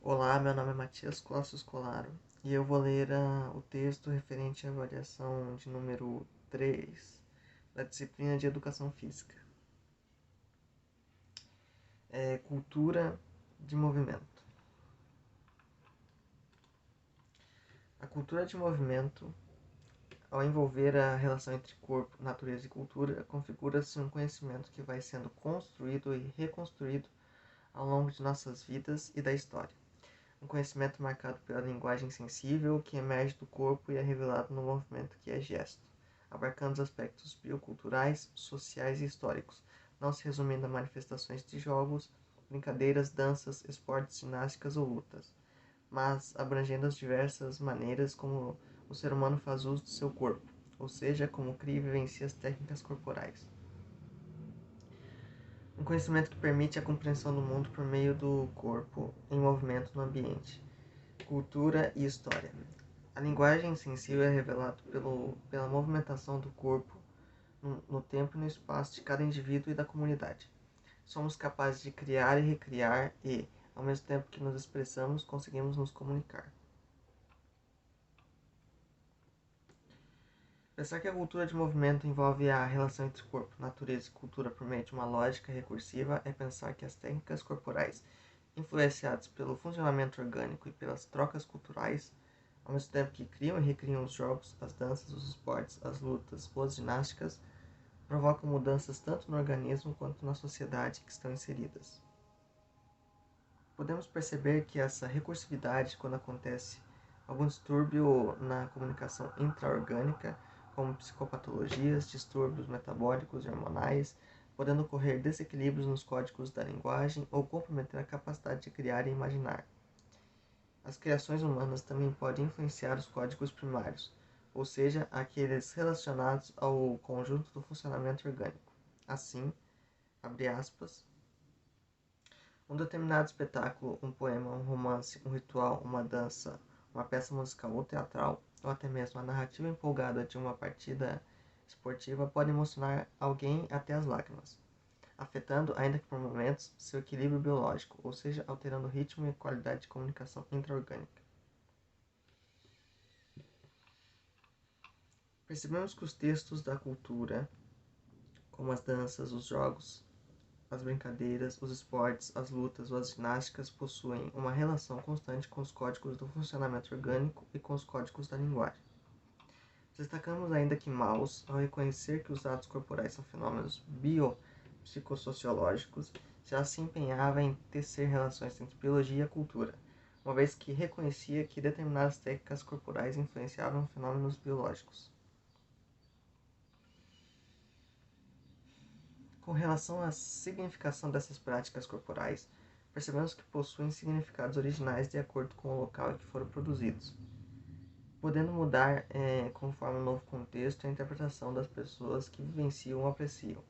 Olá, meu nome é Matias Costa Scolaro e eu vou ler o texto referente à avaliação de número 3 da disciplina de Educação Física. Cultura de movimento. A cultura de movimento, ao envolver a relação entre corpo, natureza e cultura, configura-se um conhecimento que vai sendo construído e reconstruído ao longo de nossas vidas e da história. Um conhecimento marcado pela linguagem sensível que emerge do corpo e é revelado no movimento que é gesto, abarcando os aspectos bioculturais, sociais e históricos, não se resumindo a manifestações de jogos, brincadeiras, danças, esportes, ginásticas ou lutas, mas abrangendo as diversas maneiras como o ser humano faz uso do seu corpo, ou seja, como cria e vivencia as técnicas corporais. Um conhecimento que permite a compreensão do mundo por meio do corpo em movimento no ambiente. Cultura e história. A linguagem sensível é revelada pela movimentação do corpo no tempo e no espaço de cada indivíduo e da comunidade. Somos capazes de criar e recriar e, ao mesmo tempo que nos expressamos, conseguimos nos comunicar. Pensar que a cultura de movimento envolve a relação entre corpo, natureza e cultura por meio de uma lógica recursiva é pensar que as técnicas corporais, influenciadas pelo funcionamento orgânico e pelas trocas culturais, ao mesmo tempo que criam e recriam os jogos, as danças, os esportes, as lutas ou as ginásticas, provocam mudanças tanto no organismo quanto na sociedade que estão inseridas. Podemos perceber que essa recursividade, quando acontece algum distúrbio na comunicação intraorgânica, como psicopatologias, distúrbios metabólicos e hormonais, podendo ocorrer desequilíbrios nos códigos da linguagem ou comprometer a capacidade de criar e imaginar. As criações humanas também podem influenciar os códigos primários, ou seja, aqueles relacionados ao conjunto do funcionamento orgânico. Assim, abre aspas, um determinado espetáculo, um poema, um romance, um ritual, uma dança, uma peça musical ou teatral, ou até mesmo a narrativa empolgada de uma partida esportiva pode emocionar alguém até as lágrimas, afetando, ainda que por momentos, seu equilíbrio biológico, ou seja, alterando o ritmo e a qualidade de comunicação intraorgânica. Percebemos que os textos da cultura, como as danças, os jogos, as brincadeiras, os esportes, as lutas ou as ginásticas possuem uma relação constante com os códigos do funcionamento orgânico e com os códigos da linguagem. Destacamos ainda que Mauss, ao reconhecer que os atos corporais são fenômenos biopsicossociológicos, já se empenhava em tecer relações entre biologia e cultura, uma vez que reconhecia que determinadas técnicas corporais influenciavam fenômenos biológicos. Com relação à significação dessas práticas corporais, percebemos que possuem significados originais de acordo com o local em que foram produzidos, podendo mudar conforme o novo contexto e a interpretação das pessoas que vivenciam ou apreciam.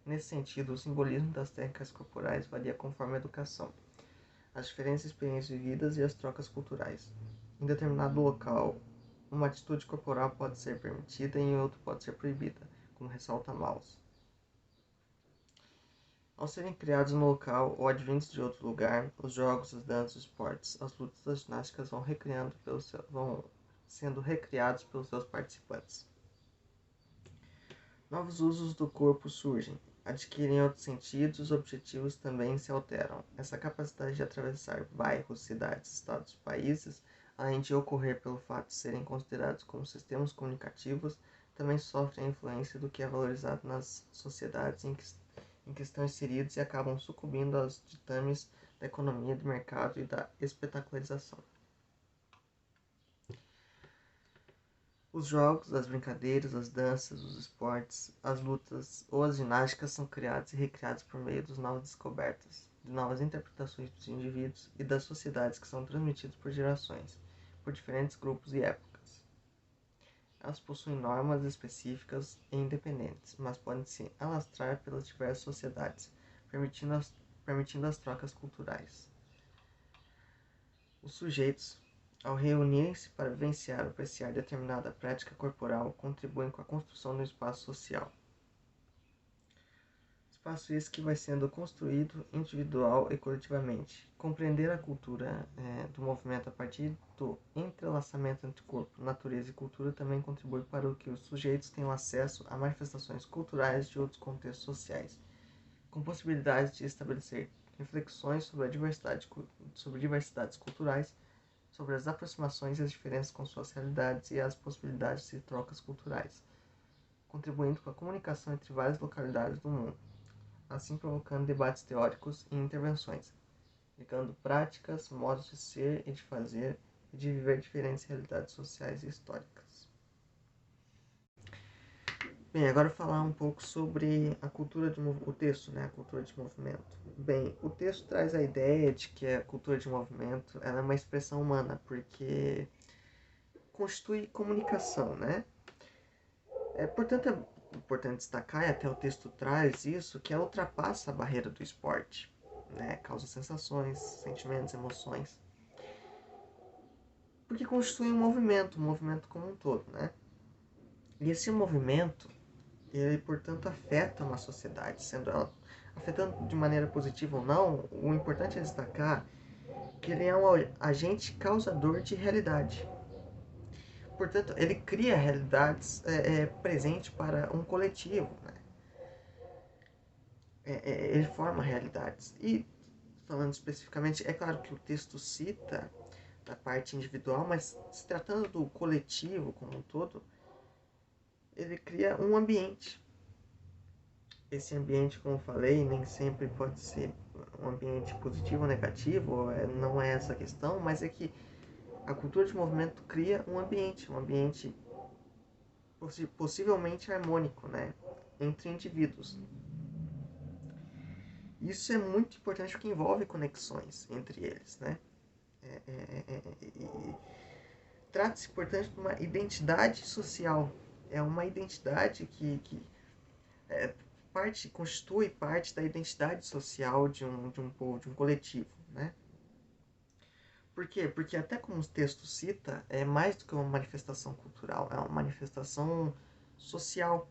Nesse sentido, o simbolismo das técnicas corporais varia conforme a educação, as diferentes experiências vividas e as trocas culturais. Em determinado local, uma atitude corporal pode ser permitida e em outro pode ser proibida, como ressalta Mauss. Ao serem criados no local ou advindos de outro lugar, os jogos, as danças, os esportes, as lutas e as ginásticas vão sendo recriados pelos seus participantes. Novos usos do corpo surgem, adquirem outros sentidos e os objetivos também se alteram. Essa capacidade de atravessar bairros, cidades, estados, países, além de ocorrer pelo fato de serem considerados como sistemas comunicativos, também sofre a influência do que é valorizado nas sociedades em que estão inseridos e acabam sucumbindo aos ditames da economia de mercado e da espetacularização. Os jogos, as brincadeiras, as danças, os esportes, as lutas ou as ginásticas são criados e recriados por meio de novas descobertas, de novas interpretações dos indivíduos e das sociedades que são transmitidos por gerações, por diferentes grupos e épocas. Elas possuem normas específicas e independentes, mas podem se alastrar pelas diversas sociedades, permitindo as trocas culturais. Os sujeitos, ao reunirem-se para vivenciar ou apreciar determinada prática corporal, contribuem com a construção do espaço social. Os Espaço esse que vai sendo construído individual e coletivamente. Compreender a cultura do movimento a partir do entrelaçamento entre corpo, natureza e cultura também contribui para que os sujeitos tenham acesso a manifestações culturais de outros contextos sociais, com possibilidades de estabelecer reflexões sobre diversidades culturais, sobre as aproximações e as diferenças com suas realidades e as possibilidades de trocas culturais, contribuindo com a comunicação entre várias localidades do mundo, assim provocando debates teóricos e intervenções, ligando práticas, modos de ser e de fazer e de viver diferentes realidades sociais e históricas. Bem, agora eu vou falar um pouco sobre a cultura de o texto, né, a cultura de movimento. Bem, o texto traz a ideia de que a cultura de movimento ela é uma expressão humana, porque constitui comunicação, né? Portanto, é importante destacar, e até o texto traz isso, que ela ultrapassa a barreira do esporte, né? Causa sensações, sentimentos, emoções, porque constitui um movimento como um todo, né? E esse movimento, ele, portanto, afeta uma sociedade, sendo ela afetando de maneira positiva ou não, o importante é destacar que ele é um agente causador de realidade. Portanto, ele cria realidades presentes para um coletivo, né? Ele forma realidades. E, falando especificamente, é claro que o texto cita a parte individual, mas se tratando do coletivo como um todo, ele cria um ambiente. Esse ambiente, como eu falei, nem sempre pode ser um ambiente positivo ou negativo, não é essa a questão, mas é que a cultura de movimento cria um ambiente possivelmente harmônico, né, entre indivíduos. Isso é muito importante porque envolve conexões entre eles, né? Trata-se, portanto, de uma identidade social. É uma identidade que constitui parte da identidade social de um povo, de um coletivo, né? Por quê? Porque até como o texto cita, é mais do que uma manifestação cultural, é uma manifestação social.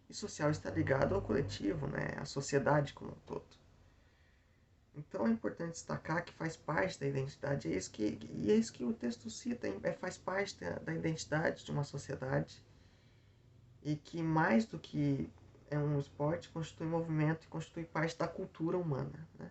E social está ligado ao coletivo, né? À sociedade como um todo. Então é importante destacar que faz parte da identidade, é isso que o texto cita, faz parte da identidade de uma sociedade e que mais do que é um esporte, constitui movimento e constitui parte da cultura humana, né?